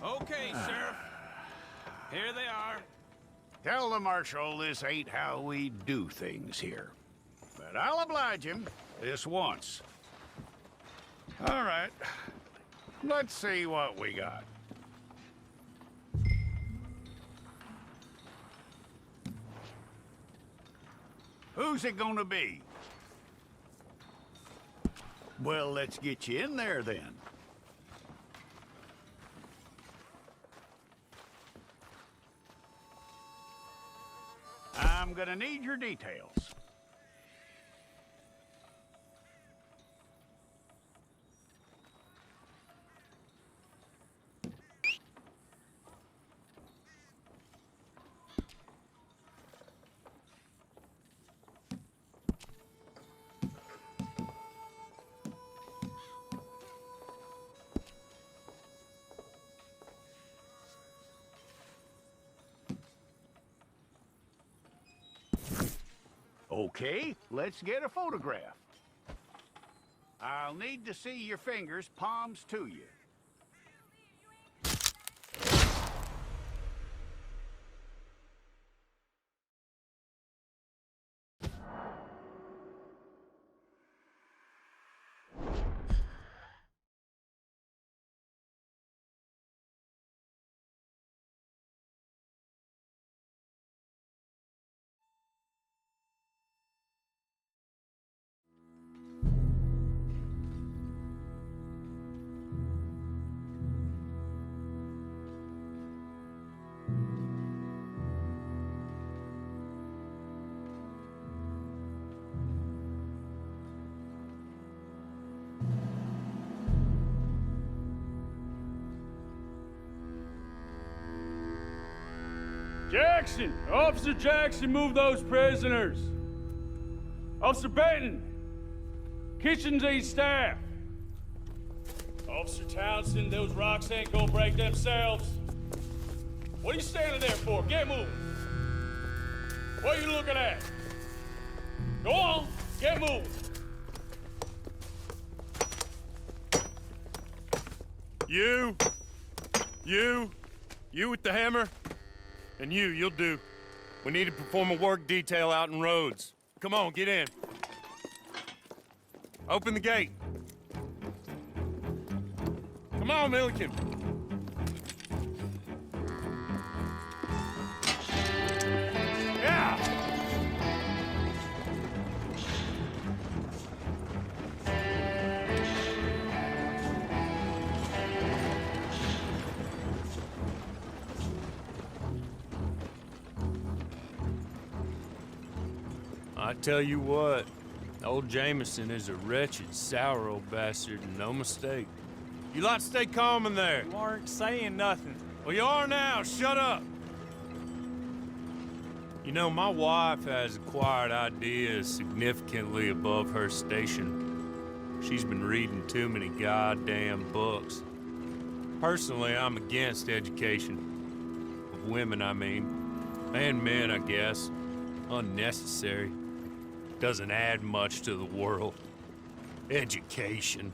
Okay, Sheriff. Here they are. Tell the Marshal this ain't how we do things here. But I'll oblige him this once. All right. Let's see what we got. Who's it gonna be? Well, let's get you in there then. I'm gonna need your details. Okay, let's get a photograph. I'll need to see your fingers, palms to you. Jackson! Officer Jackson, move those prisoners! Officer Benton! Kitchens aid staff! Officer Townsend, those rocks ain't gonna break themselves. What are you standing there for? Get moving! What are you looking at? Go on, get moving! You with the hammer? And you'll do. We need to perform a work detail out in Rhodes. Come on, get in. Open the gate. Come on, Milliken. Yeah! I tell you what, old Jameson is a wretched, sour old bastard, and no mistake. You lot stay calm in there. You aren't saying nothing. Well, you are now. Shut up. You know, my wife has acquired ideas significantly above her station. She's been reading too many goddamn books. Personally, I'm against education. Of women, I mean. And men, I guess. Unnecessary. Doesn't add much to the world. Education.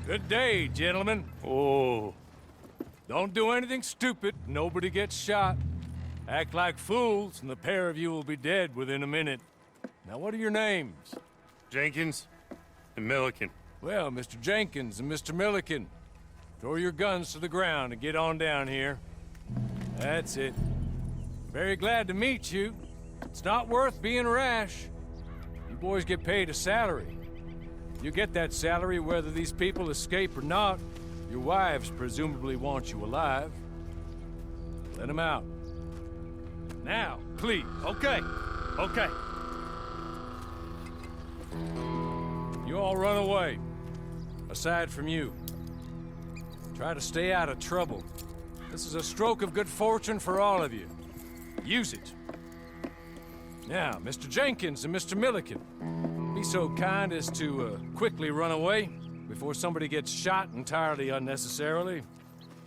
Good day, gentlemen. Oh. Don't do anything stupid. Nobody gets shot. Act like fools, and the pair of you will be dead within a minute. Now, what are your names? Jenkins and Milliken. Well, Mr. Jenkins and Mr. Milliken, throw your guns to the ground and get on down here. That's it. Very glad to meet you. It's not worth being rash. You boys get paid a salary. You get that salary whether these people escape or not. Your wives presumably want you alive. Let them out. Now, please. Okay. You all run away. Aside from you. Try to stay out of trouble. This is a stroke of good fortune for all of you. Use it. Now, Mr. Jenkins and Mr. Milliken, be so kind as to quickly run away before somebody gets shot entirely unnecessarily.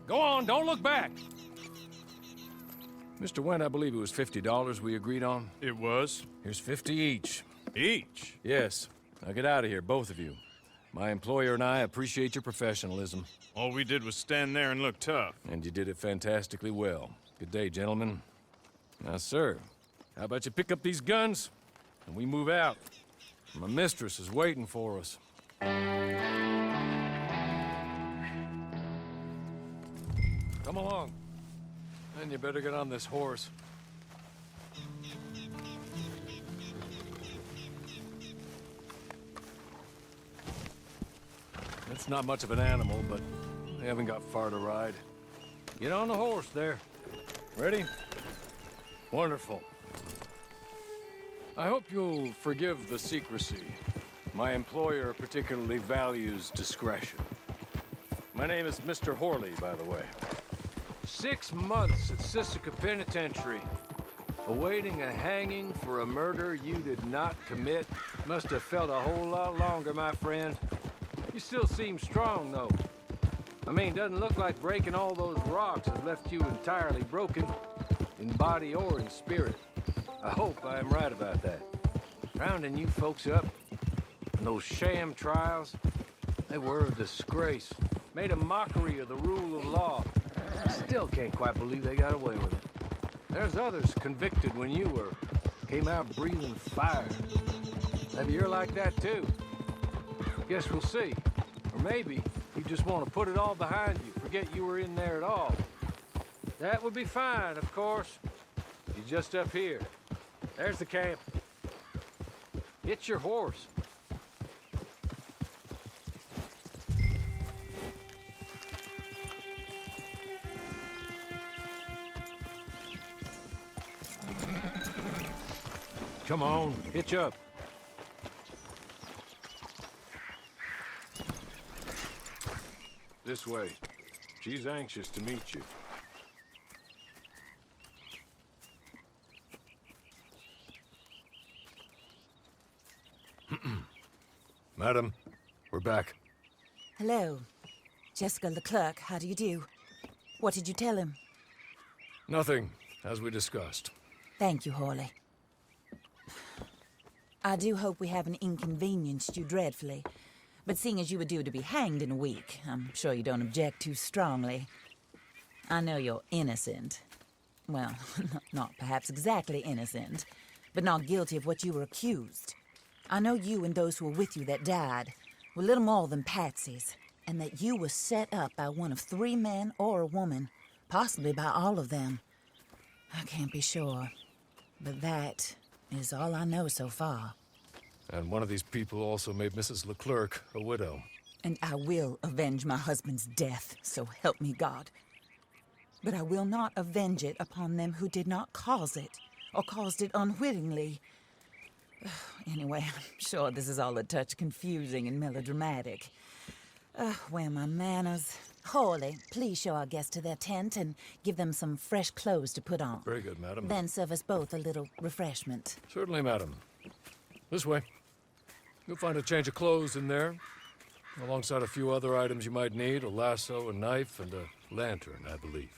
Go on, don't look back. Mr. Wendt, I believe it was $50 we agreed on. It was. Here's 50 each. Each? Yes. Now get out of here, both of you. My employer and I appreciate your professionalism. All we did was stand there and look tough. And you did it fantastically well. Good day, gentlemen. Now, sir, how about you pick up these guns and we move out? My mistress is waiting for us. Come along. Then you better get on this horse. It's not much of an animal, but they haven't got far to ride. Get on the horse there. Ready? Wonderful. I hope you'll forgive the secrecy. My employer particularly values discretion. My name is Mr. Horley, by the way. 6 months at Subsrcibe Penitentiary, awaiting a hanging for a murder you did not commit. Must have felt a whole lot longer, my friend. You still seem strong, though. I mean, doesn't look like breaking all those rocks has left you entirely broken, in body or in spirit. I hope I am right about that. Rounding you folks up, and those sham trials, they were a disgrace. Made a mockery of the rule of law. I still can't quite believe they got away with it. There's others convicted when you were. Came out breathing fire. Maybe you're like that too. Guess we'll see. Or maybe you just want to put it all behind you, forget you were in there at all. That would be fine, of course. You're just up here. There's the camp. Get your horse. Come on, hitch up. This way. She's anxious to meet you. Madam, we're back. Hello. Jessica Leclerc, how do you do? What did you tell him? Nothing, as we discussed. Thank you, Horley. I do hope we haven't inconvenienced you dreadfully. But seeing as you were due to be hanged in a week, I'm sure you don't object too strongly. I know you're innocent. Well, not perhaps exactly innocent, but not guilty of what you were accused. I know you and those who were with you that died were little more than patsies, and that you were set up by one of 3 men or a woman, possibly by all of them. I can't be sure, but that is all I know so far. And one of these people also made Mrs. Leclerc a widow. And I will avenge my husband's death, so help me God. But I will not avenge it upon them who did not cause it, or caused it unwittingly. Anyway, I'm sure this is all a touch confusing and melodramatic. Where are my manners? Horley, please show our guests to their tent and give them some fresh clothes to put on. Very good, madam. Then serve us both a little refreshment. Certainly, madam. This way. You'll find a change of clothes in there, alongside a few other items you might need, a lasso, a knife, and a lantern, I believe.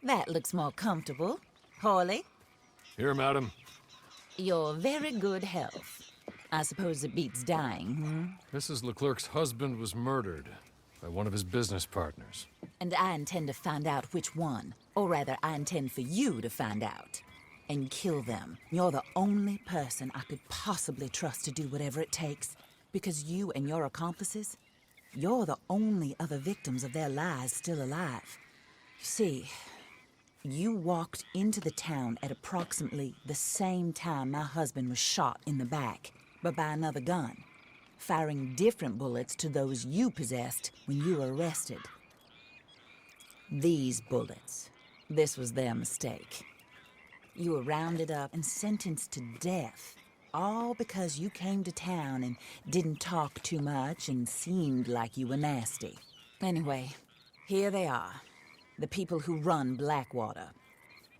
That looks more comfortable. Hawley, Here, madam. your very good health. I suppose it beats dying, Mrs. Leclerc's husband was murdered by one of his business partners. And I intend to find out which one. Or rather, I intend for you to find out. And kill them. You're the only person I could possibly trust to do whatever it takes. Because you and your accomplices, you're the only other victims of their lies still alive. You see, you walked into the town at approximately the same time my husband was shot in the back, but by another gun, firing different bullets to those you possessed when you were arrested. These bullets, this was their mistake. You were rounded up and sentenced to death, all because you came to town and didn't talk too much and seemed like you were nasty. Anyway, here they are, the people who run Blackwater.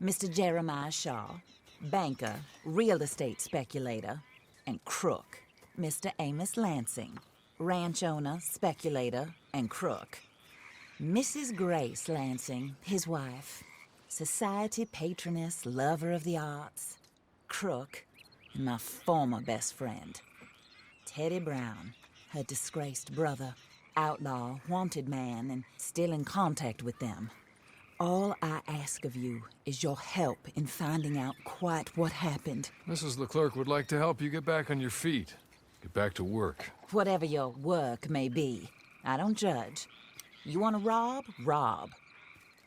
Mr. Jeremiah Shaw, banker, real estate speculator, and crook. Mr. Amos Lansing, ranch owner, speculator, and crook. Mrs. Grace Lansing, his wife, society patroness, lover of the arts, crook, and my former best friend. Teddy Brown, her disgraced brother, outlaw, wanted man, and still in contact with them. All I ask of you is your help in finding out quite what happened. Mrs. Leclerc would like to help you get back on your feet. Get back to work. Whatever your work may be, I don't judge. You want to rob? Rob.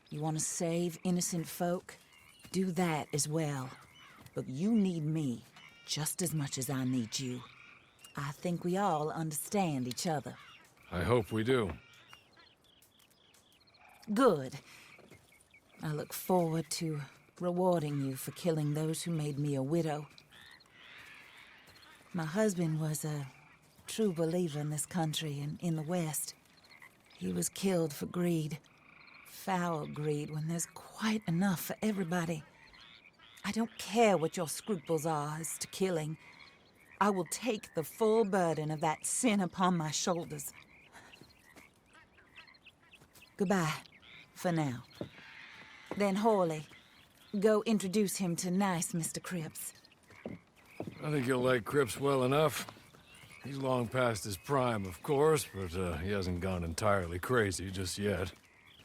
You want to save innocent folk? Do that as well. But you need me just as much as I need you. I think we all understand each other. I hope we do. Good. I look forward to rewarding you for killing those who made me a widow. My husband was a true believer in this country and in the West. He was killed for greed. Foul greed when there's quite enough for everybody. I don't care what your scruples are as to killing. I will take the full burden of that sin upon my shoulders. Goodbye, for now. Then Hawley, go introduce him to nice Mr. Cripps. I think you'll like Cripps well enough. He's long past his prime, of course, but he hasn't gone entirely crazy just yet.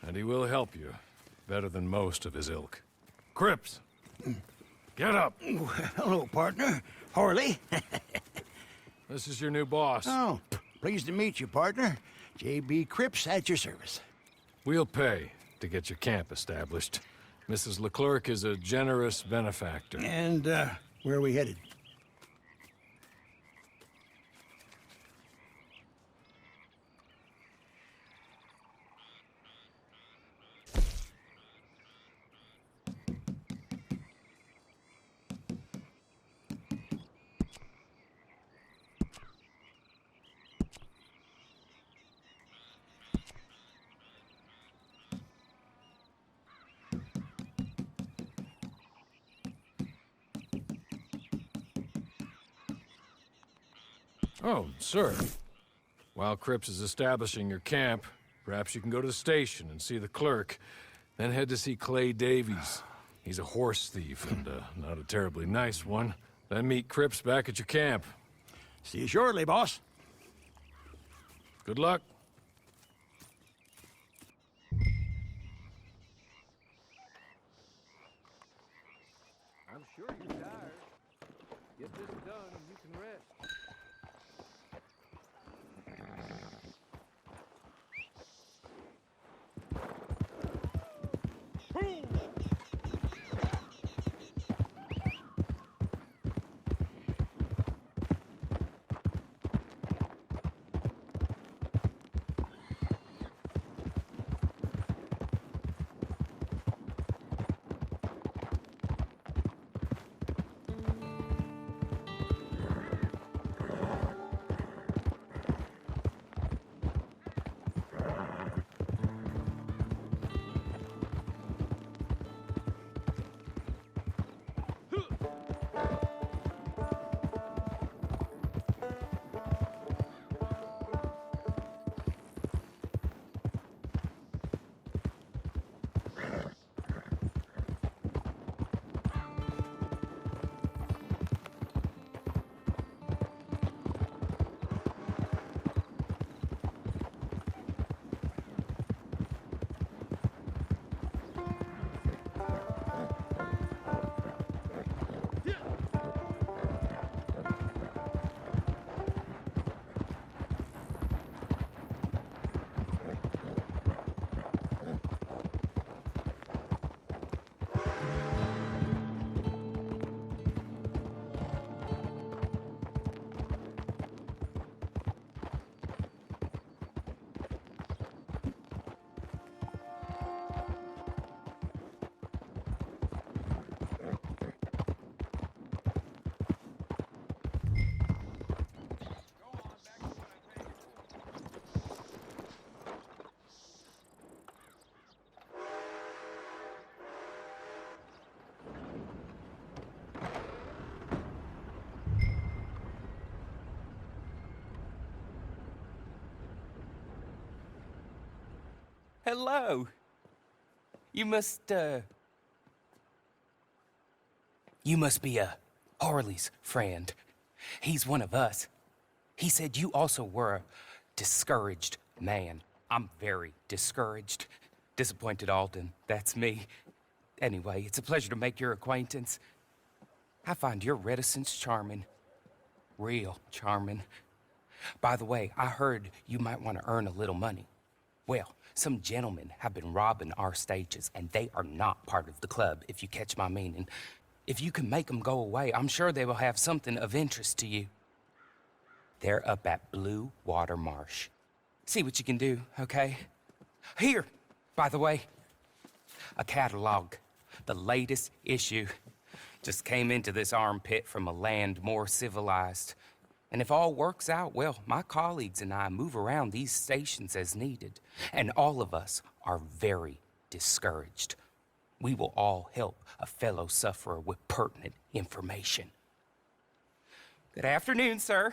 And he will help you, better than most of his ilk. Cripps! Get up! Hello, partner. Hawley. This is your new boss. Oh, pleased to meet you, partner. J.B. Cripps at your service. We'll pay to get your camp established. Mrs. Leclerc is a generous benefactor. And, where are we headed? Oh, sir. While Cripps is establishing your camp, perhaps you can go to the station and see the clerk, then head to see Clay Davies. He's a horse thief, and not a terribly nice one. Then meet Cripps back at your camp. See you shortly, boss. Good luck. I'm sure you're tired. Get this done and you can rest. hello. You must be Harley's friend. He's one of us. He said you also were a discouraged man. I'm very discouraged. Disappointed Alden, that's me. Anyway, it's a pleasure to make your acquaintance. I find your reticence charming. Real charming. By the way, I heard you might want to earn a little money. Well, some gentlemen have been robbing our stages, and they are not part of the club, if you catch my meaning. If you can make them go away, I'm sure they will have something of interest to you. They're up at Blue Water Marsh. See what you can do, okay? Here, by the way, a catalog. The latest issue. Just came into this armpit from a land more civilized. And if all works out, well, my colleagues and I move around these stations as needed. And all of us are very discouraged. We will all help a fellow sufferer with pertinent information. Good afternoon, sir.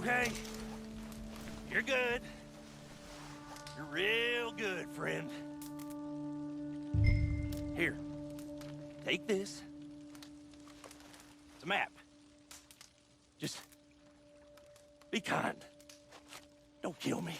okay? You're good. You're real good, friend. Here, take this. It's a map. Just be kind. Don't kill me.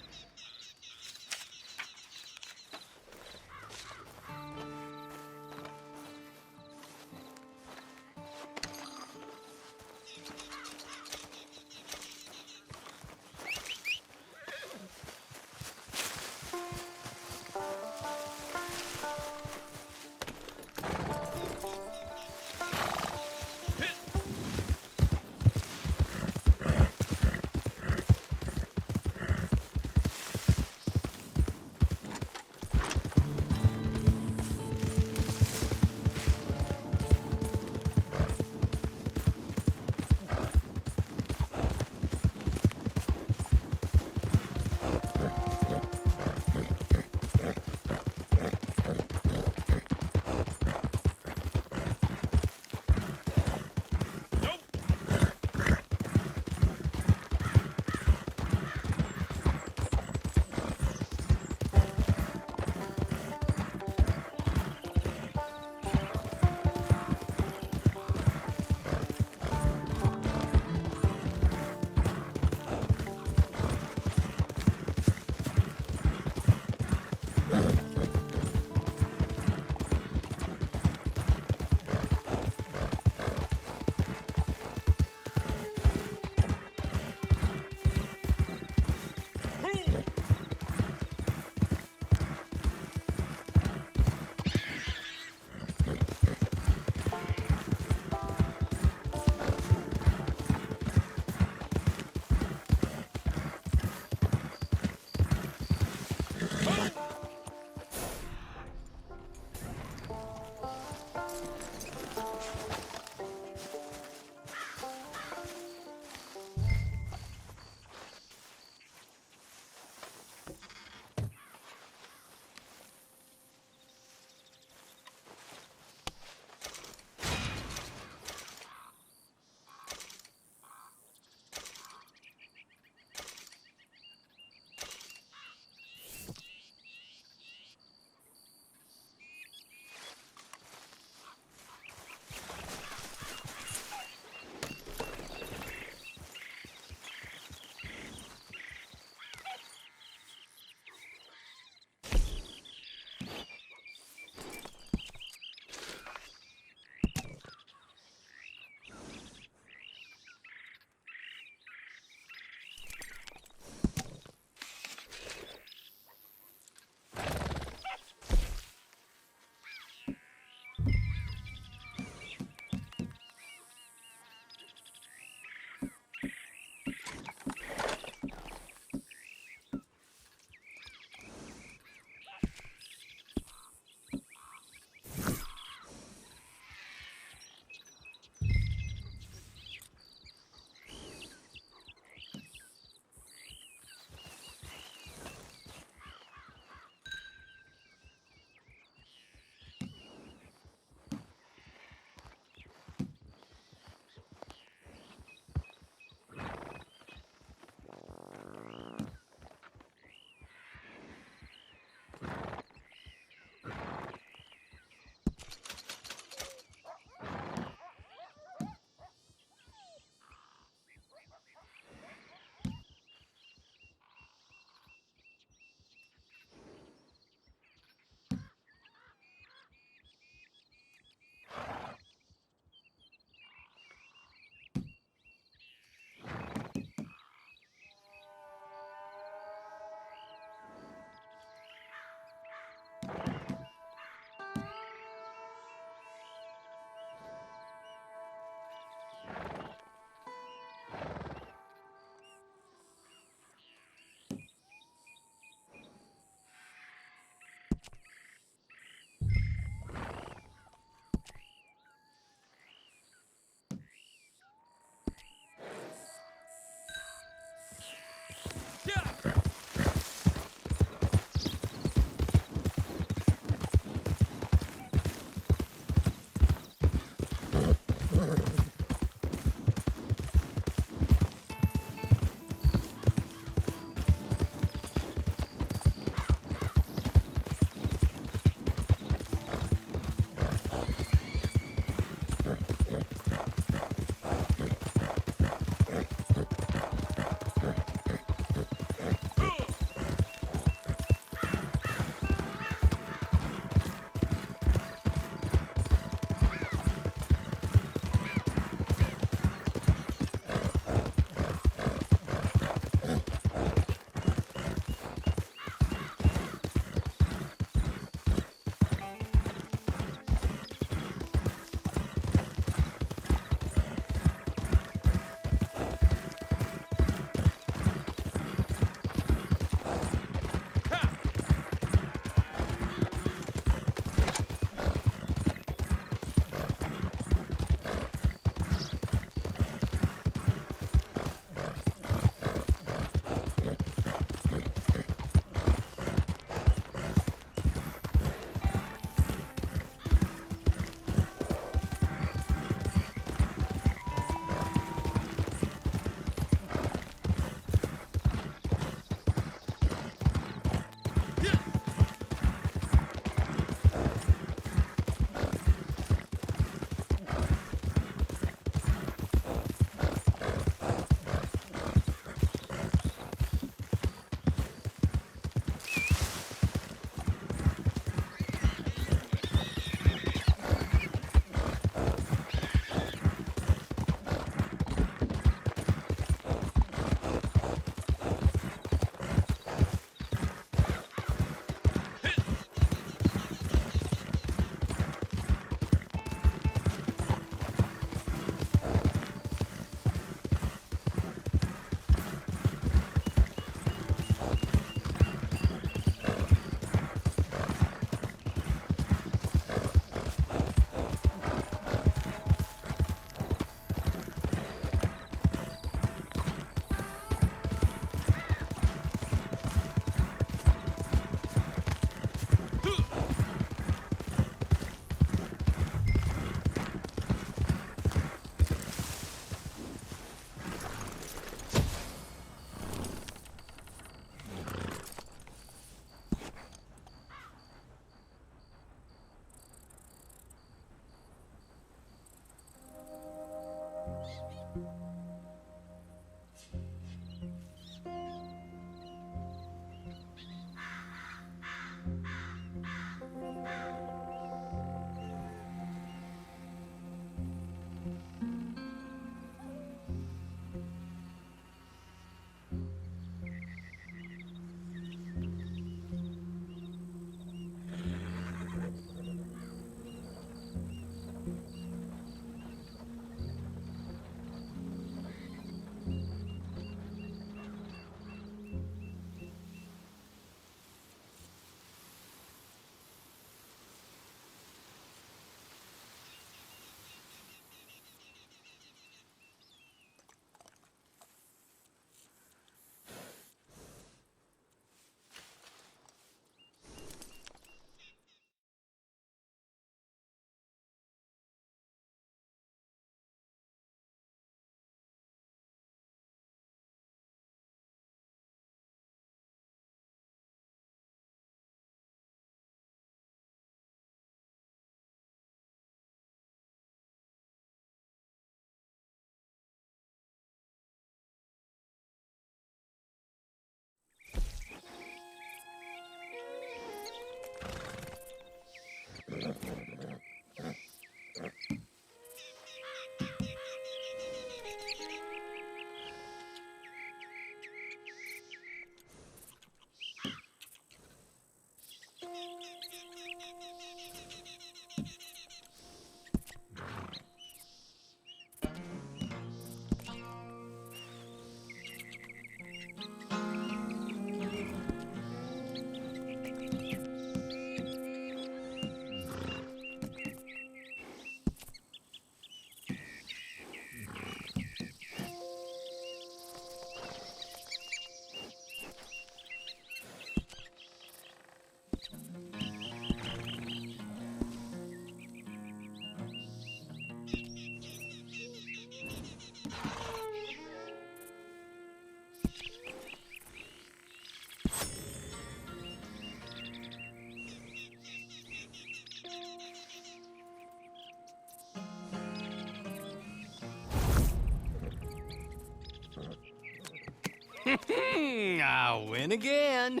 I win again.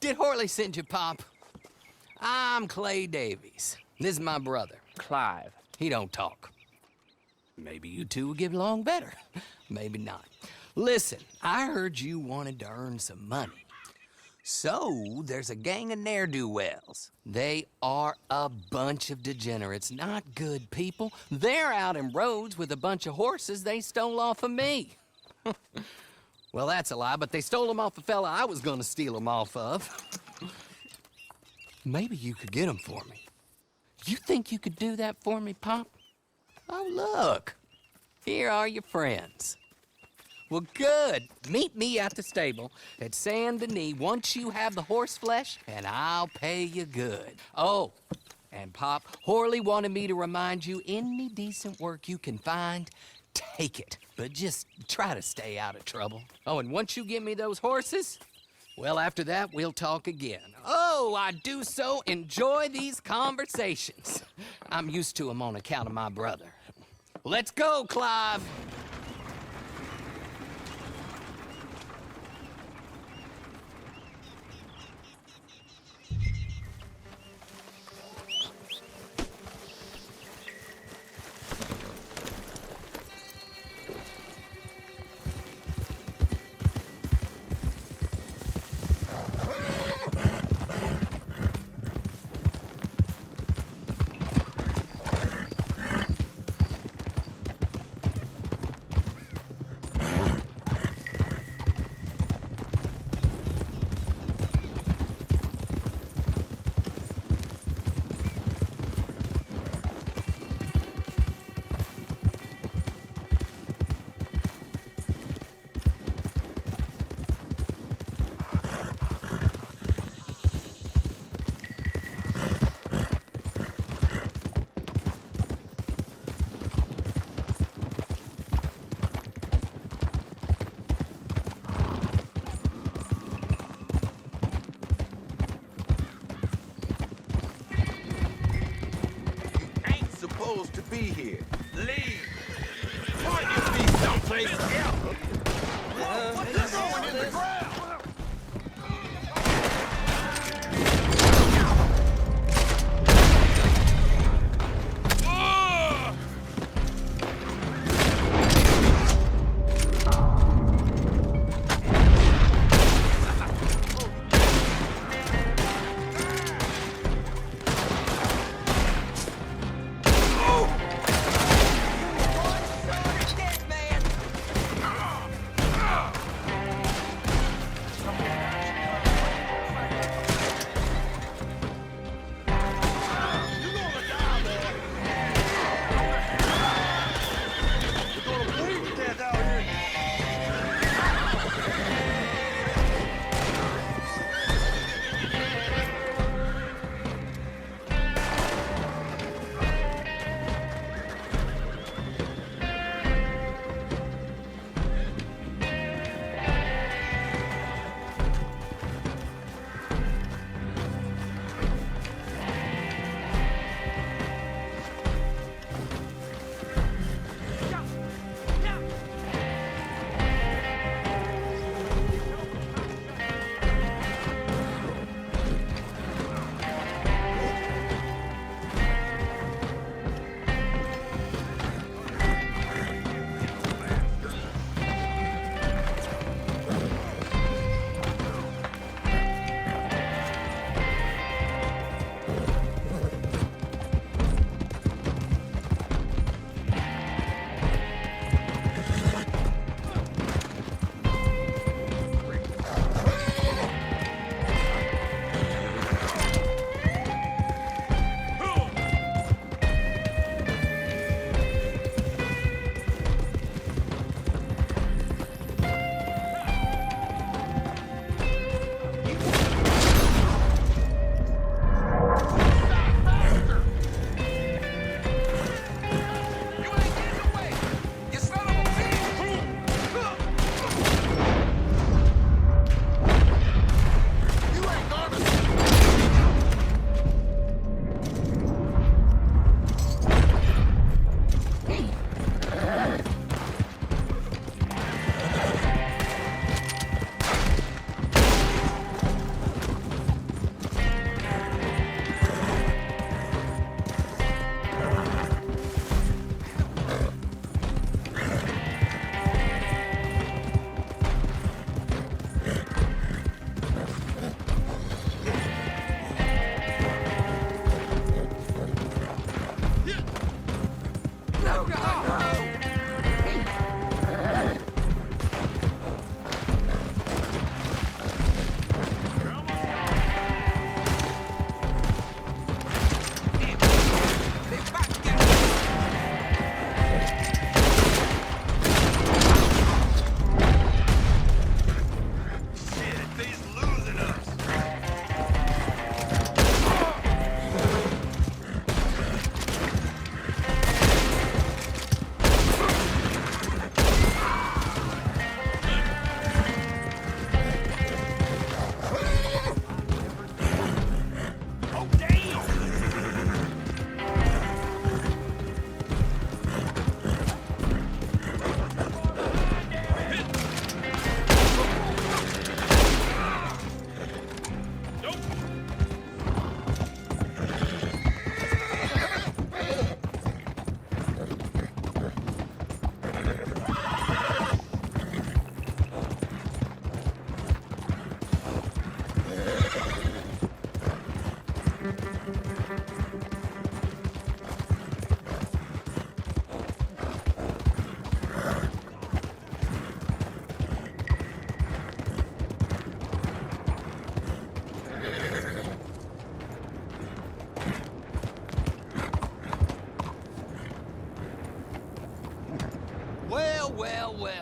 Did Horley send you, Pop? I'm Clay Davies. This is my brother, Clive. He don't talk. Maybe you two will get along better. Maybe not. Listen, I heard you wanted to earn some money. So, there's a gang of ne'er-do-wells. They are a bunch of degenerates, not good people. They're out in roads with a bunch of horses they stole off of me. Well, that's a lie, but they stole them off a fella I was gonna steal them off of. Maybe you could get them for me. You think you could do that for me, Pop? Oh, look. Here are your friends. Well, good. Meet me at the stable at Saint Denis once you have the horse flesh, and I'll pay you good. Oh, and Pop, Horley wanted me to remind you, any decent work you can find, take it. But just try to stay out of trouble. Oh, and once you give me those horses, well, after that, we'll talk again. Oh, I do so enjoy these conversations. I'm used to them on account of my brother. Let's go, Clive. To be here. Leave. Point your feet someplace else. What's going in the ground?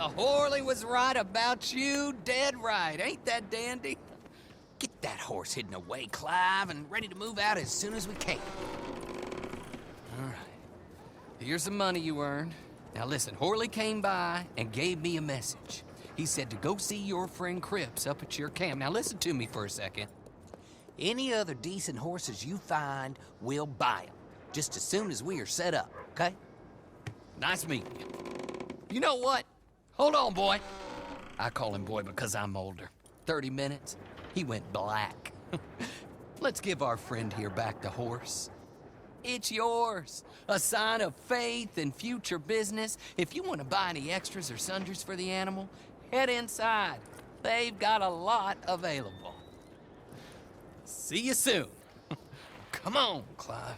Well, Horley was right about you, dead right. Ain't that dandy? Get that horse hidden away, Clive, and ready to move out as soon as we can. All right. Here's the money you earned. Now listen, Horley came by and gave me a message. He said to go see your friend Cripps up at your camp. Now listen to me for a second. Any other decent horses you find, we'll buy them. Just as soon as we are set up, okay? Nice meeting you. You know what? Hold on, boy. I call him boy because I'm older. 30 minutes, he went black. Let's give our friend here back the horse. It's yours. A sign of faith and future business. If you want to buy any extras or sundries for the animal, head inside. They've got a lot available. See you soon. Come on, Clive.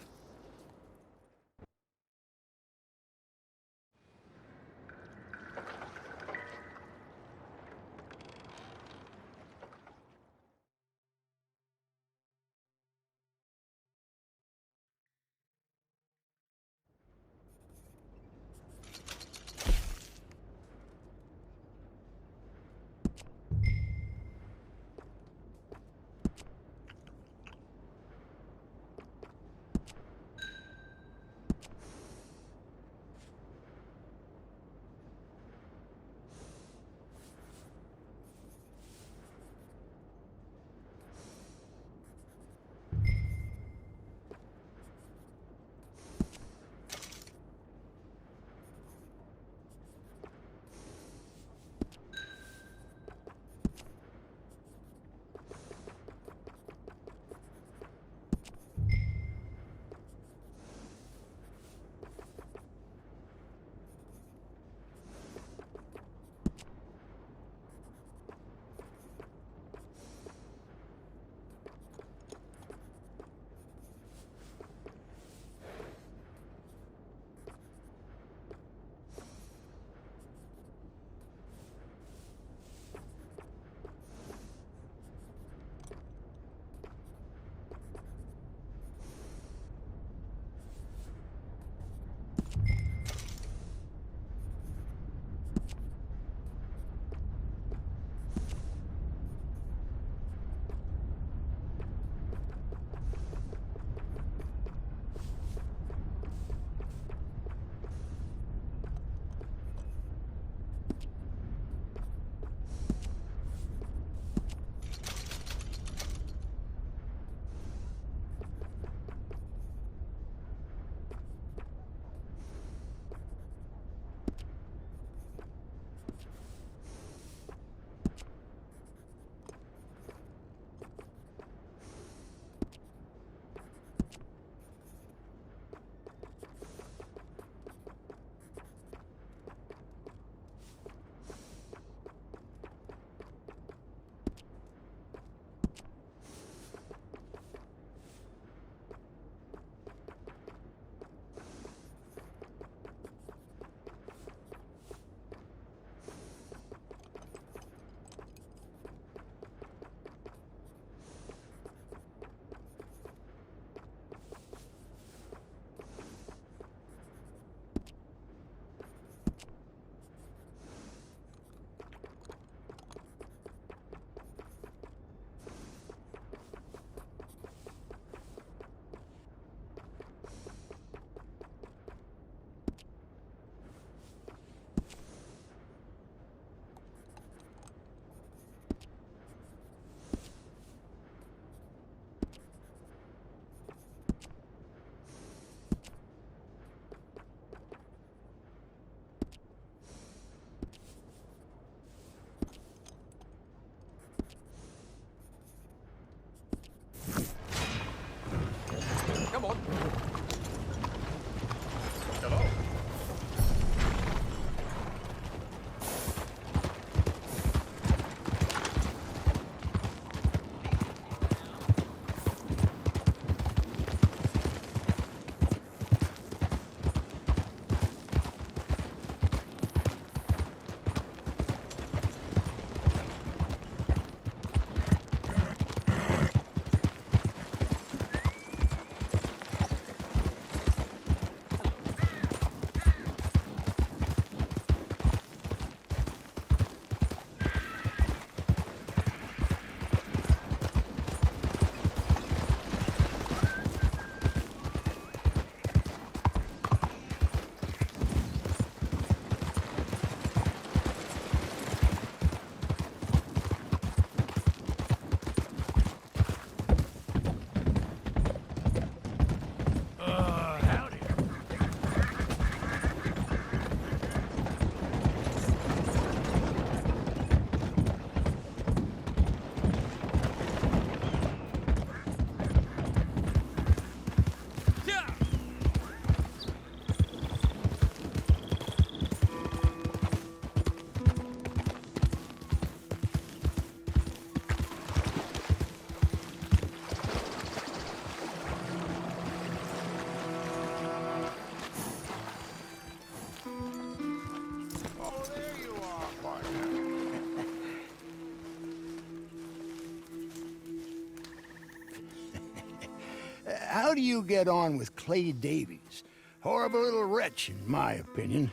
how do you get on with Clay Davies? Horrible little wretch, in my opinion.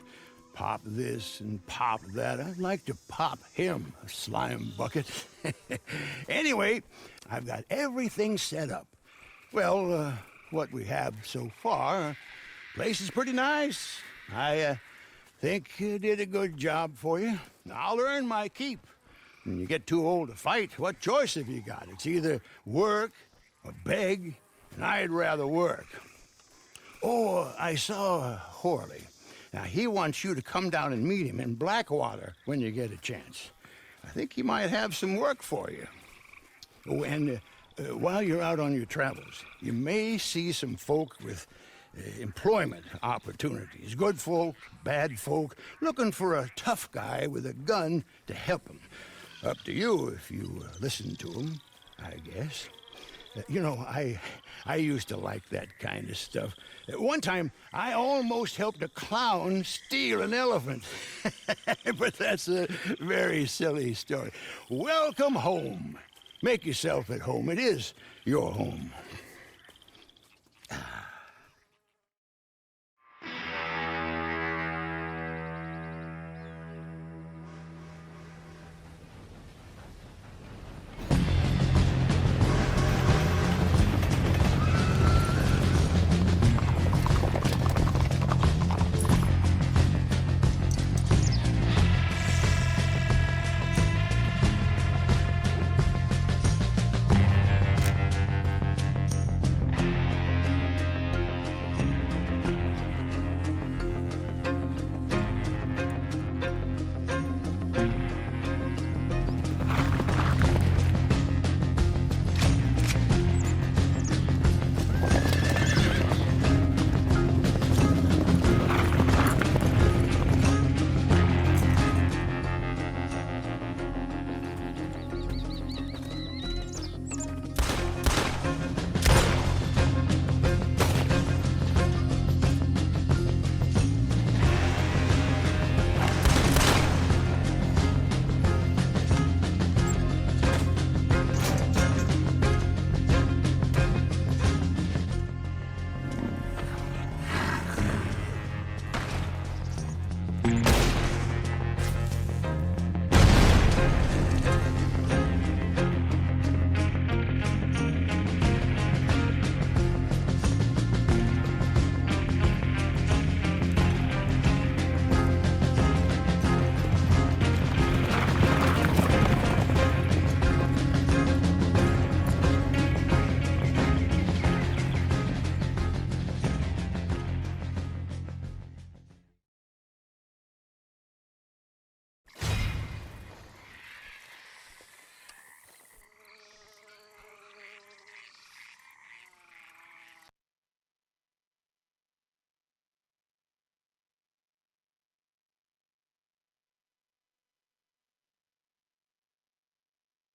Pop this and pop that. I'd like to pop him, a slime bucket. Anyway, I've got everything set up. Well, what we have so far, place is pretty nice. I think you did a good job for you. I'll earn my keep. When you get too old to fight, what choice have you got? It's either work or beg, and I'd rather work. Oh, I saw Horley. Now, he wants you to come down and meet him in Blackwater when you get a chance. I think he might have some work for you. Oh, and while you're out on your travels, you may see some folk with employment opportunities. Good folk, bad folk, looking for a tough guy with a gun to help them. Up to you if you listen to them, I guess. You know, I used to like that kind of stuff. One time, I almost helped a clown steal an elephant. But that's a very silly story. Welcome home. Make yourself at home. It is your home.